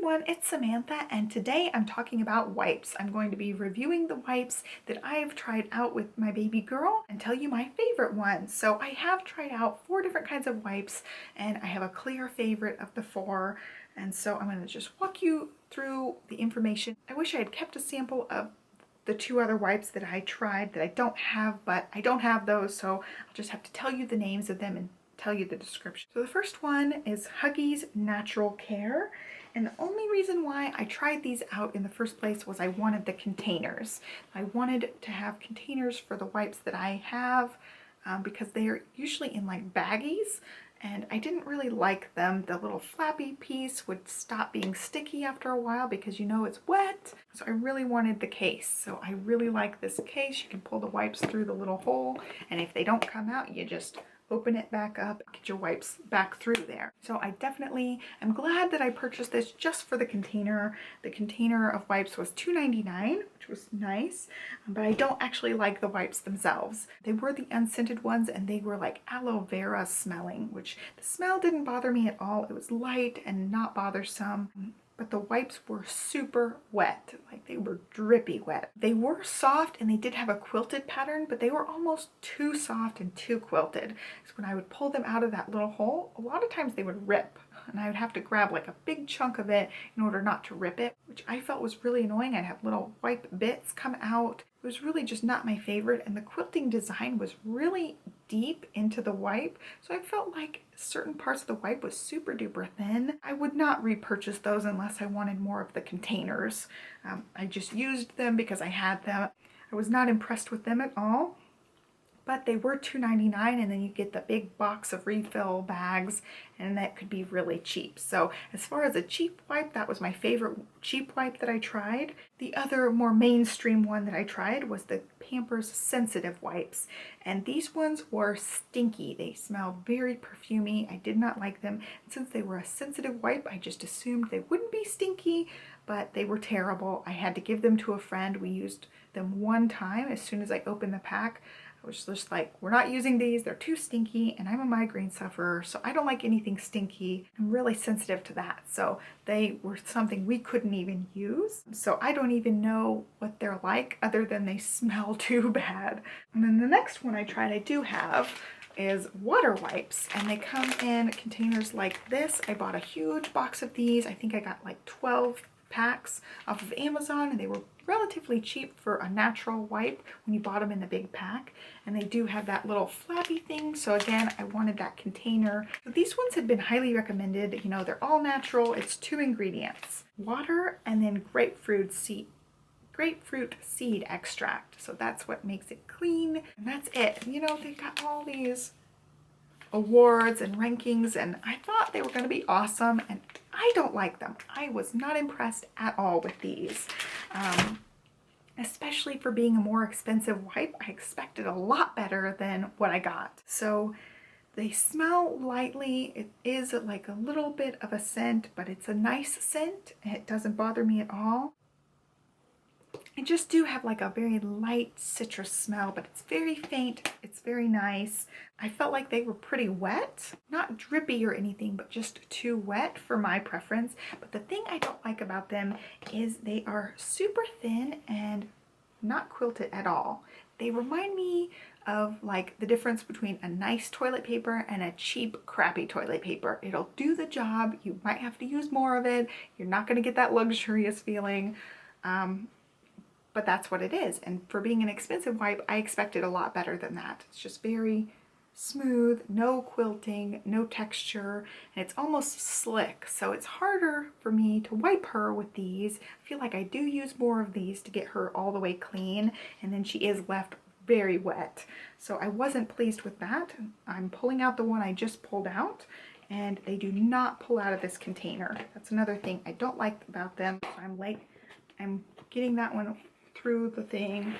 everyone, it's Samantha, and today I'm talking about wipes. I'm going to be reviewing the wipes that I've tried out with my baby girl and tell you my favorite ones. So I have tried out 4 different kinds of wipes, and I have a clear favorite of the 4. And so I'm going to just walk you through the information. I wish I had kept a sample of the 2 other wipes that I tried that I don't have, but I don't have those, so I'll just have to tell you the names of them and tell you the description. So the first one is Huggies Natural Care, and the only reason why I tried these out in the first place was I wanted the containers. I wanted to have containers for the wipes that I have because they're usually in like baggies, and I didn't really like them. The little flappy piece would stop being sticky after a while because you know it's wet. So I really wanted the case. So I really like this case. You can pull the wipes through the little hole, and if they don't come out, you just open it back up, get your wipes back through there. So I definitely am glad that I purchased this just for the container. The container of wipes was $2.99, which was nice, but I don't actually like the wipes themselves. They were the unscented ones, and they were like aloe vera smelling, which the smell didn't bother me at all. It was light and not bothersome. But the wipes were super wet, like they were drippy wet. They were soft and they did have a quilted pattern, but they were almost too soft and too quilted. So when I would pull them out of that little hole, a lot of times they would rip, and I would have to grab like a big chunk of it in order not to rip it, which I felt was really annoying. I'd have little wipe bits come out. It was really just not my favorite, and the quilting design was really deep into the wipe, so I felt like certain parts of the wipe was super duper thin. I would not repurchase those unless I wanted more of the containers. I just used them because I had them. I was not impressed with them at all, but they were $2.99, and then you get the big box of refill bags, and that could be really cheap. So as far as a cheap wipe, that was my favorite cheap wipe that I tried. The other more mainstream one that I tried was the Pampers sensitive wipes, and these ones were stinky. They smelled very perfumey. I did not like them. And since they were a sensitive wipe, I just assumed they wouldn't be stinky, but they were terrible. I had to give them to a friend. We used them one time. As soon as I opened the pack, I was just like, we're not using these, they're too stinky, and I'm a migraine sufferer, so I don't like anything stinky. I'm really sensitive to that, so they were something we couldn't even use. So I don't even know what they're like other than they smell too bad. And then the next one I tried, I do have, is water wipes, and they come in containers like this. I bought a huge box of these. I think I got like 12 packs off of Amazon, and they were relatively cheap for a natural wipe when you bought them in the big pack. And they do have that little flappy thing, so again, I wanted that container. But these ones have been highly recommended. You know, they're all natural. It's 2 ingredients, water and then grapefruit seed extract. So that's what makes it clean, and that's it. You know, they've got all these awards and rankings, and I thought they were going to be awesome, and I don't like them. I was not impressed at all with these. Especially for being a more expensive wipe, I expected a lot better than what I got. So they smell lightly. It is like a little bit of a scent, but it's a nice scent. It doesn't bother me at all. I just do have like a very light citrus smell, but it's very faint. It's very nice. I felt like they were pretty wet, not drippy or anything, but just too wet for my preference. But the thing I don't like about them is they are super thin and not quilted at all. They remind me of like the difference between a nice toilet paper and a cheap, crappy toilet paper. It'll do the job. You might have to use more of it. You're not going to get that luxurious feeling. But that's what it is. And for being an expensive wipe, I expected a lot better than that. It's just very smooth, no quilting, no texture, and it's almost slick. So it's harder for me to wipe her with these. I feel like I do use more of these to get her all the way clean, and then she is left very wet. So I wasn't pleased with that. I'm pulling out the one I just pulled out, and they do not pull out of this container. That's another thing I don't like about them. So I'm getting that one through the thing.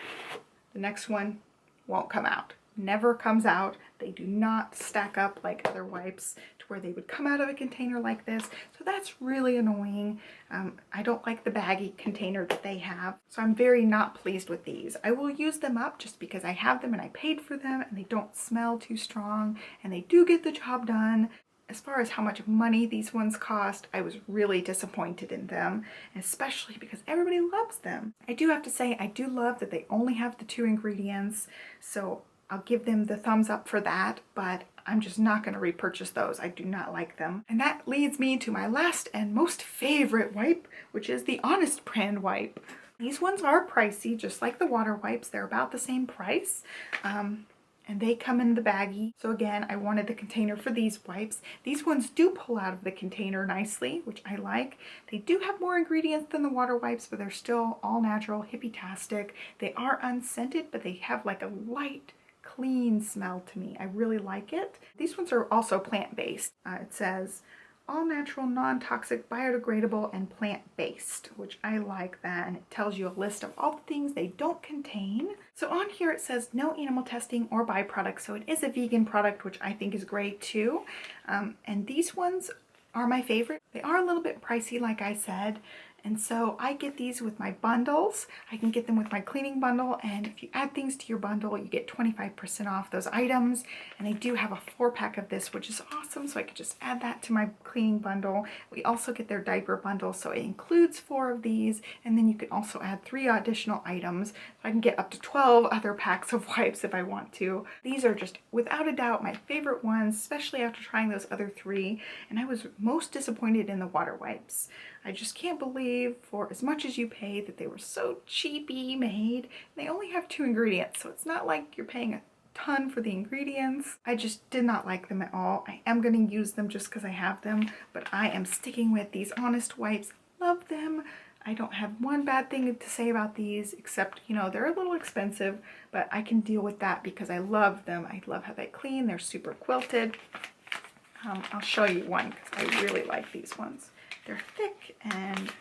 The next one won't come out. Never comes out. They do not stack up like other wipes to where they would come out of a container like this. So that's really annoying. I don't like the baggy container that they have. So I'm very not pleased with these. I will use them up just because I have them and I paid for them, and they don't smell too strong, and they do get the job done. as far as how much money these ones cost, I was really disappointed in them, especially because everybody loves them. I do have to say, I do love that they only have the 2 ingredients, so I'll give them the thumbs up for that, but I'm just not going to repurchase those. I do not like them. And that leads me to my last and most favorite wipe, which is the Honest brand wipe. These ones are pricey, just like the water wipes. They're about the same price. And they come in the baggie. So again, I wanted the container for these wipes. These ones do pull out of the container nicely, which I like. They do have more ingredients than the water wipes, but they're still all natural, hippie-tastic. They are unscented, but they have like a light, clean smell to me. I really like it. These ones are also plant-based. It says all natural, non-toxic, biodegradable, and plant-based, which I like that, and it tells you a list of all the things they don't contain. So on here it says no animal testing or byproducts, so it is a vegan product, which I think is great too. And these ones are my favorite. They are a little bit pricey, like I said, and so I get these with my bundles. I can get them with my cleaning bundle, and if you add things to your bundle, you get 25% off those items. And I do have a 4-pack of this, which is awesome, so I could just add that to my cleaning bundle. We also get their diaper bundle, so it includes 4 of these, and then you can also add 3 additional items. So I can get up to 12 other packs of wipes if I want to. These are just, without a doubt, my favorite ones, especially after trying those other 3, and I was most disappointed in the water wipes. I just can't believe, for as much as you pay, that they were so cheapy made. They only have 2 ingredients, so it's not like you're paying a ton for the ingredients. I just did not like them at all. I am going to use them just because I have them, but I am sticking with these Honest wipes. Love them. I don't have one bad thing to say about these, except, you know, they're a little expensive, but I can deal with that because I love them. I love how they clean. They're super quilted. I'll show you one because I really like these ones. They're thick and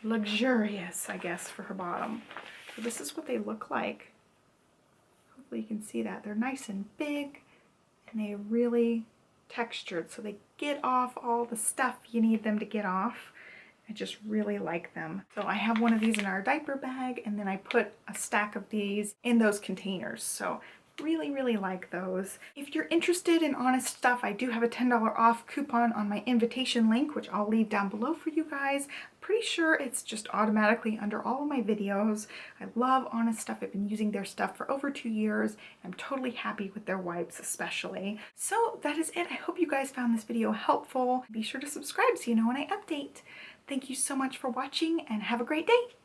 luxurious, I guess, for her bottom. So this is what they look like. Hopefully you can see that. They're nice and big, and they're really textured, so they get off all the stuff you need them to get off. I just really like them. So I have one of these in our diaper bag, and then I put a stack of these in those containers. So really like those. If you're interested in Honest stuff, I do have a $10 off coupon on my invitation link, which I'll leave down below for you guys. Pretty sure it's just automatically under all of my videos. I love Honest stuff. I've been using their stuff for over 2 years. I'm totally happy with their wipes especially. So that is it. I hope you guys found this video helpful. Be sure to subscribe so you know when I update. Thank you so much for watching, and have a great day.